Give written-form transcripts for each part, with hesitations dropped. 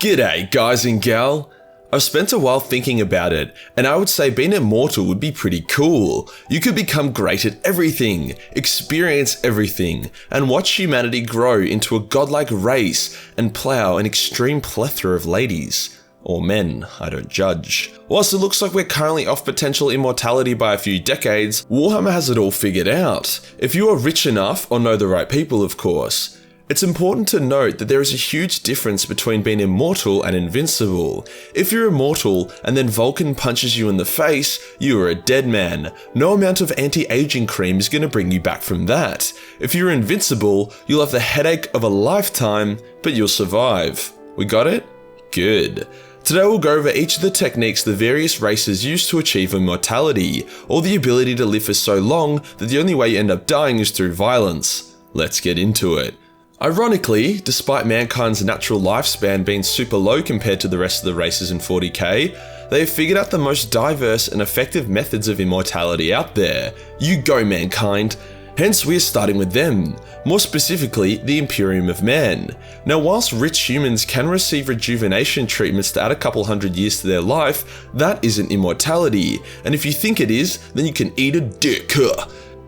G'day guys and gal. I've spent a while thinking about it, and I would say being immortal would be pretty cool. You could become great at everything, experience everything, and watch humanity grow into a godlike race and plow an extreme plethora of ladies. Or men, I don't judge. Whilst it looks like we're currently off potential immortality by a few decades, Warhammer has it all figured out. If you are rich enough, or know the right people of course. It's important to note that there is a huge difference between being immortal and invincible. If you're immortal and then Vulcan punches you in the face, you are a dead man. No amount of anti-aging cream is going to bring you back from that. If you're invincible, you'll have the headache of a lifetime, but you'll survive. We got it? Good. Today we'll go over each of the techniques the various races use to achieve immortality, or the ability to live for so long that the only way you end up dying is through violence. Let's get into it. Ironically, despite mankind's natural lifespan being super low compared to the rest of the races in 40k, they have figured out the most diverse and effective methods of immortality out there. You go, mankind! Hence, we are starting with them, more specifically, the Imperium of Men. Now, whilst rich humans can receive rejuvenation treatments to add a couple hundred years to their life, that isn't immortality, and if you think it is, then you can eat a dick.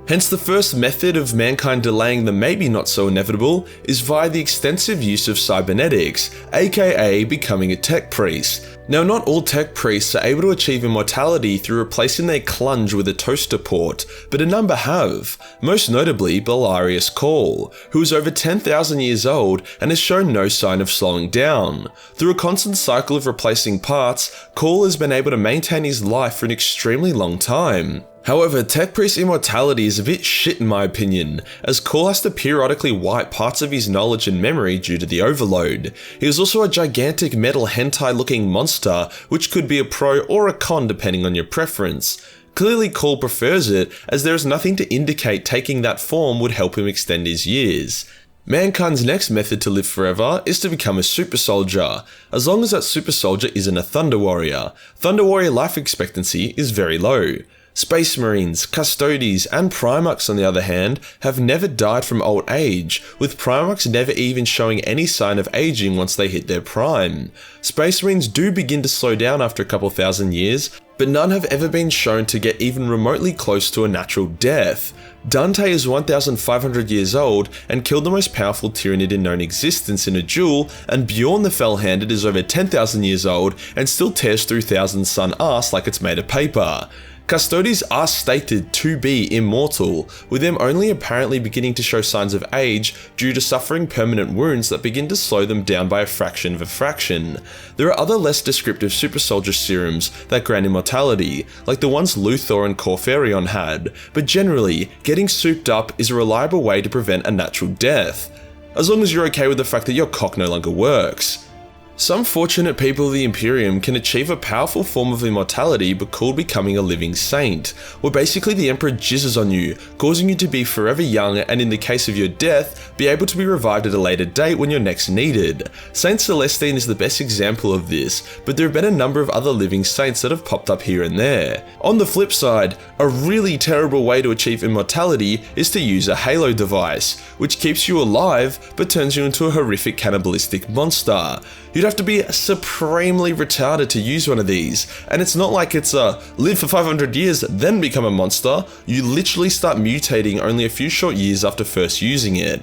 Hence, the first method of mankind delaying the maybe not so inevitable is via the extensive use of cybernetics, aka becoming a tech priest. Now, not all tech priests are able to achieve immortality through replacing their clunge with a toaster port, but a number have, most notably Belarius Cawl, who is over 10,000 years old and has shown no sign of slowing down. Through a constant cycle of replacing parts, Cawl has been able to maintain his life for an extremely long time. However, Tech Priest's immortality is a bit shit in my opinion, as Cawl has to periodically wipe parts of his knowledge and memory due to the overload. He is also a gigantic metal hentai looking monster, which could be a pro or a con depending on your preference. Clearly Cawl prefers it, as there is nothing to indicate taking that form would help him extend his years. Mankind's next method to live forever is to become a super soldier, as long as that super soldier isn't a Thunder Warrior. Thunder Warrior life expectancy is very low. Space Marines, Custodes, and Primarchs on the other hand have never died from old age, with Primarchs never even showing any sign of aging once they hit their prime. Space Marines do begin to slow down after a couple thousand years, but none have ever been shown to get even remotely close to a natural death. Dante is 1,500 years old and killed the most powerful Tyranid in known existence in a duel, and Bjorn the Fell-Handed is over 10,000 years old and still tears through Thousand Sun ass like it's made of paper. Custodes are stated to be immortal, with them only apparently beginning to show signs of age due to suffering permanent wounds that begin to slow them down by a fraction of a fraction. There are other less descriptive super soldier serums that grant immortality, like the ones Luthor and Corfarion had, but generally, getting souped up is a reliable way to prevent a natural death, as long as you're okay with the fact that your cock no longer works. Some fortunate people of the Imperium can achieve a powerful form of immortality but called becoming a living saint, where basically the Emperor jizzes on you, causing you to be forever young and in the case of your death, be able to be revived at a later date when you're next needed. Saint Celestine is the best example of this, but there have been a number of other living saints that have popped up here and there. On the flip side, a really terrible way to achieve immortality is to use a halo device, which keeps you alive but turns you into a horrific cannibalistic monster. You'd have to be supremely retarded to use one of these, and it's not like it's a live for 500 years then become a monster. You literally start mutating only a few short years after first using it.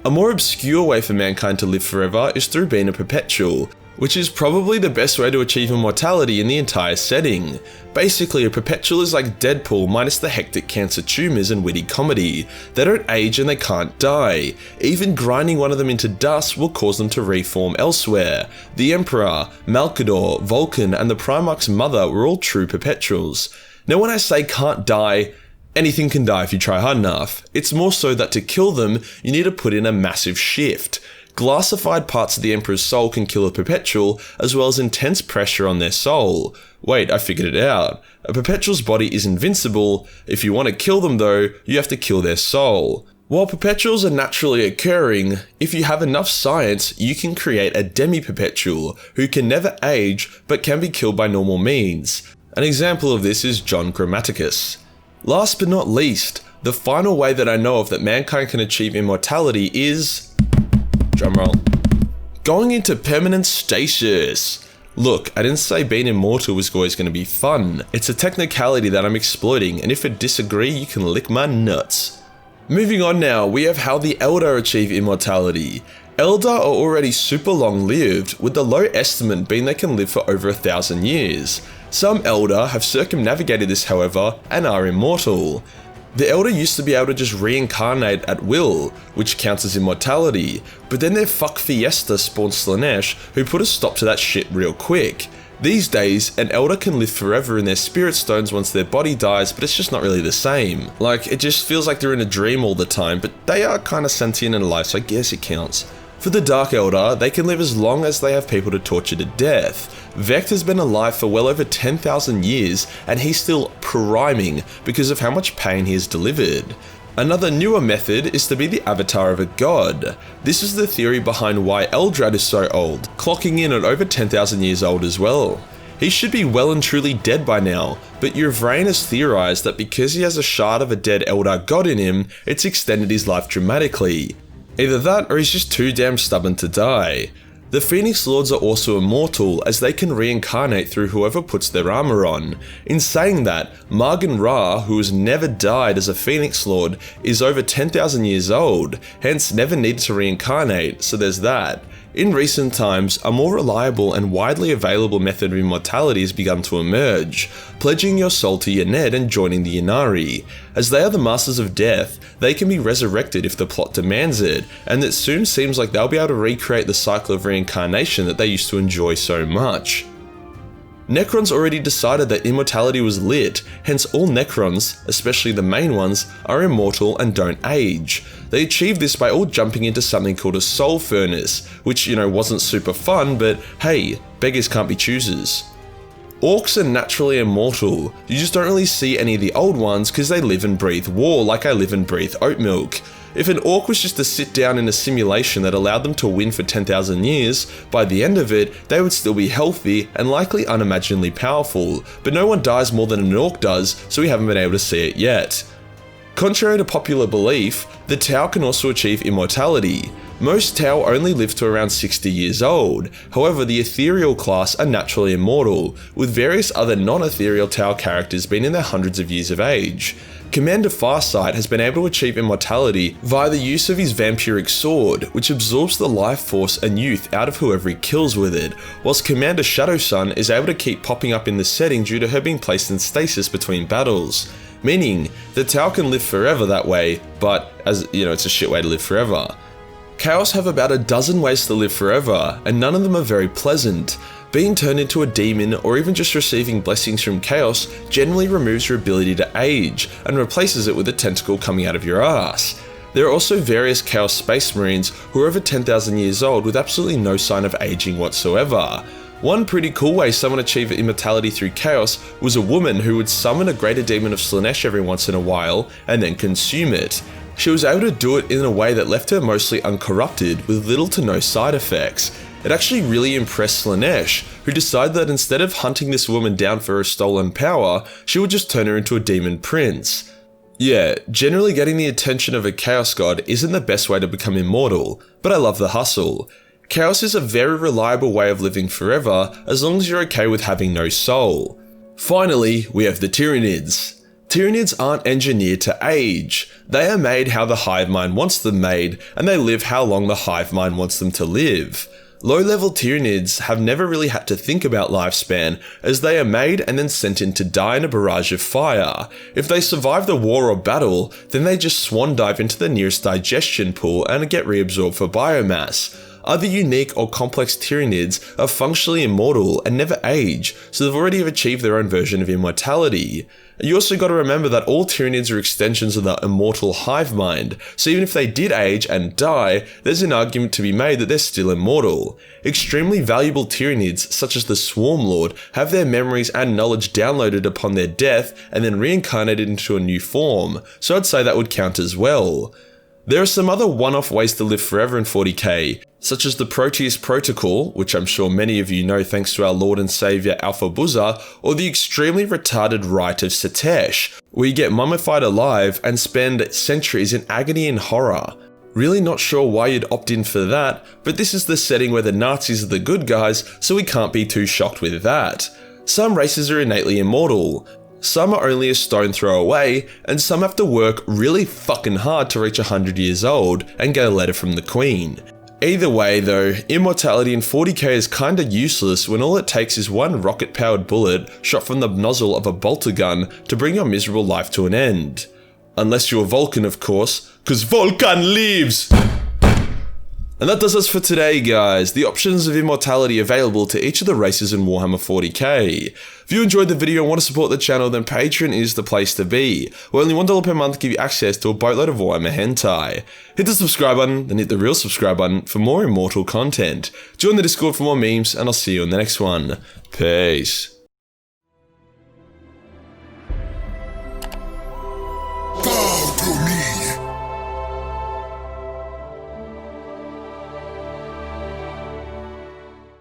A more obscure way for mankind to live forever is through being a Perpetual, which is probably the best way to achieve immortality in the entire setting. Basically, a Perpetual is like Deadpool minus the hectic cancer tumours and witty comedy. They don't age and they can't die. Even grinding one of them into dust will cause them to reform elsewhere. The Emperor, Malkador, Vulcan, and the Primarch's mother were all true Perpetuals. Now when I say can't die, anything can die if you try hard enough. It's more so that to kill them, you need to put in a massive shift. Glassified parts of the Emperor's soul can kill a Perpetual, as well as intense pressure on their soul. Wait, I figured it out. A Perpetual's body is invincible. If you want to kill them though, you have to kill their soul. While Perpetuals are naturally occurring, if you have enough science, you can create a demi-Perpetual, who can never age, but can be killed by normal means. An example of this is John Grammaticus. Last but not least, the final way that I know of that mankind can achieve immortality is... drumroll, Going into permanent stasis. Look, I didn't say being immortal was always going to be fun. It's a technicality that I'm exploiting, and if you disagree, you can lick my nuts. Moving on now, we have how the Eldar achieve immortality. Eldar are already super long-lived, with the low estimate being they can live for over 1,000 years. Some Eldar have circumnavigated this, however, and are immortal. The Eldar used to be able to just reincarnate at will, which counts as immortality, but then their fuck fiesta spawned Slaanesh, who put a stop to that shit real quick. These days, an Eldar can live forever in their spirit stones once their body dies, but it's just not really the same. Like, it just feels like they're in a dream all the time, but they are kinda sentient and alive, so I guess it counts. For the Dark Eldar, they can live as long as they have people to torture to death. Vect has been alive for well over 10,000 years, and he's still priming because of how much pain he has delivered. Another newer method is to be the avatar of a god. This is the theory behind why Eldrad is so old, clocking in at over 10,000 years old as well. He should be well and truly dead by now, but Yvraine has theorized that because he has a shard of a dead Eldar god in him, it's extended his life dramatically. Either that or he's just too damn stubborn to die. The Phoenix Lords are also immortal, as they can reincarnate through whoever puts their armor on. In saying that, Margan Ra, who has never died as a Phoenix Lord, is over 10,000 years old, hence never needed to reincarnate, so there's that. In recent times, a more reliable and widely available method of immortality has begun to emerge, pledging your soul to Yened and joining the Inari. As they are the masters of death, they can be resurrected if the plot demands it, and it soon seems like they'll be able to recreate the cycle of reincarnation that they used to enjoy so much. Necrons already decided that immortality was lit, hence all Necrons, especially the main ones, are immortal and don't age. They achieved this by all jumping into something called a soul furnace, which, wasn't super fun, but hey, beggars can't be choosers. Orcs are naturally immortal, you just don't really see any of the old ones because they live and breathe war like I live and breathe oat milk. If an orc was just to sit down in a simulation that allowed them to win for 10,000 years, by the end of it, they would still be healthy and likely unimaginably powerful, but no one dies more than an orc does, so we haven't been able to see it yet. Contrary to popular belief, the Tau can also achieve immortality. Most Tau only live to around 60 years old, however the ethereal class are naturally immortal, with various other non-ethereal Tau characters being in their hundreds of years of age. Commander Farsight has been able to achieve immortality via the use of his vampiric sword, which absorbs the life force and youth out of whoever he kills with it, whilst Commander Shadowsun is able to keep popping up in the setting due to her being placed in stasis between battles. Meaning, the Tau can live forever that way, but as it's a shit way to live forever. Chaos have about a dozen ways to live forever, and none of them are very pleasant. Being turned into a demon or even just receiving blessings from Chaos generally removes your ability to age and replaces it with a tentacle coming out of your ass. There are also various Chaos Space Marines who are over 10,000 years old with absolutely no sign of aging whatsoever. One pretty cool way someone achieved immortality through Chaos was a woman who would summon a greater demon of Slaanesh every once in a while and then consume it. She was able to do it in a way that left her mostly uncorrupted with little to no side effects. It actually really impressed Slaanesh, who decided that instead of hunting this woman down for her stolen power, she would just turn her into a demon prince. Yeah, generally getting the attention of a Chaos God isn't the best way to become immortal, but I love the hustle. Chaos is a very reliable way of living forever, as long as you're okay with having no soul. Finally, we have the Tyranids. Tyranids aren't engineered to age. They are made how the hive mind wants them made, and they live how long the hive mind wants them to live. Low-level Tyranids have never really had to think about lifespan, as they are made and then sent in to die in a barrage of fire. If they survive the war or battle, then they just swan dive into the nearest digestion pool and get reabsorbed for biomass. Other unique or complex Tyranids are functionally immortal and never age, so they've already achieved their own version of immortality. You also got to remember that all Tyranids are extensions of the immortal hive mind, so even if they did age and die, there's an argument to be made that they're still immortal. Extremely valuable Tyranids, such as the Swarm Lord, have their memories and knowledge downloaded upon their death and then reincarnated into a new form, so I'd say that would count as well. There are some other one-off ways to live forever in 40k, such as the Proteus Protocol, which I'm sure many of you know thanks to our Lord and Saviour Alpha Buzza, or the extremely retarded Rite of Satesh, where you get mummified alive and spend centuries in agony and horror. Really not sure why you'd opt in for that, but this is the setting where the Nazis are the good guys, so we can't be too shocked with that. Some races are innately immortal, some are only a stone throw away, and some have to work really fucking hard to reach 100 years old and get a letter from the Queen. Either way though, immortality in 40k is kinda useless when all it takes is one rocket-powered bullet shot from the nozzle of a bolter gun to bring your miserable life to an end. Unless you're Vulcan, of course, 'cause Vulcan lives! And that does us for today, guys. The options of immortality available to each of the races in Warhammer 40k. If you enjoyed the video and want to support the channel, then Patreon is the place to be, where only $1 per month give you access to a boatload of Warhammer hentai. Hit the subscribe button, then hit the real subscribe button for more immortal content. Join the Discord for more memes, and I'll see you in the next one. Peace.